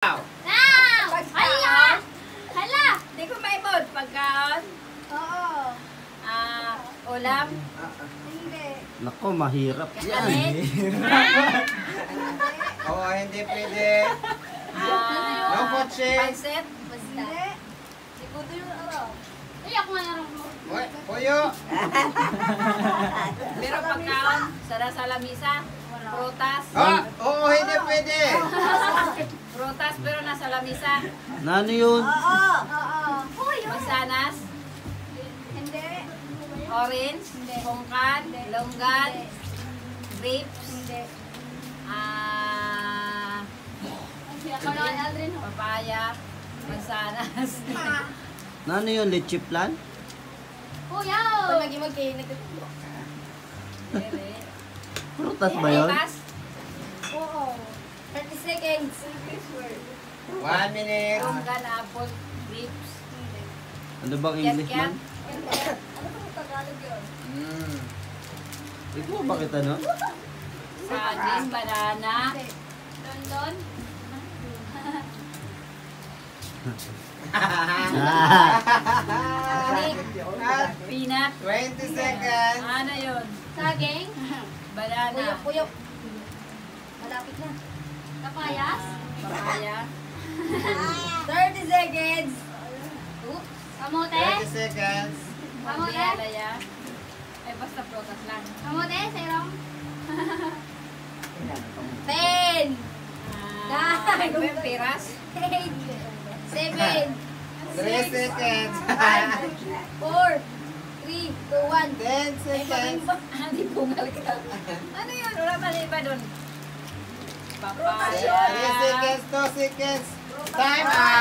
Now! Hala! Hala! Hindi ko maibod. Pagkaon? Oo. Ulam? Hindi. Nako, mahirap yan. Oo, hindi pwede. No kotse. Pansit? Basta. Siguro yung araw. Ay, ako nga naroon mo. Puyo. Pero pagkaon? Sa lamisa? Prutas? Oo, hindi pwede. Prutas pero nasa lamisa? Nano yun? Oo. Mansanas? Hindi. Orange? Pungkan? Longgan? Grapes? Hindi. Papaya? Mansanas? Nano yun? Leche plan? Kuya! Pag naging magkainag. Ere? Prutas ba yun? Prutas? Oo. 30 seconds. 1 minute. Longgan, apple, grapes? Ano bang English man? Ano ba yung Tagalog yun? Ikaw ba kita, no? Saging, banana? London? Peanut? 20 seconds. Ano yun? Saging? Banana? Puyo. Malapit na. Kapayas? Papaya? 30 seconds. Oops. Kamote? 20 seconds. Kamote? Bialaya? Ay, basta prutas lang. Kamote? Serong? 10. Ano ba yung piras? 8. 7. 3 seconds. 4. 3, 2, 1. 10 seconds. Hindi bungal ka. Ano yun? Wala pa na iba dun. 3 Papaya. seconds, 2 seconds. Time out.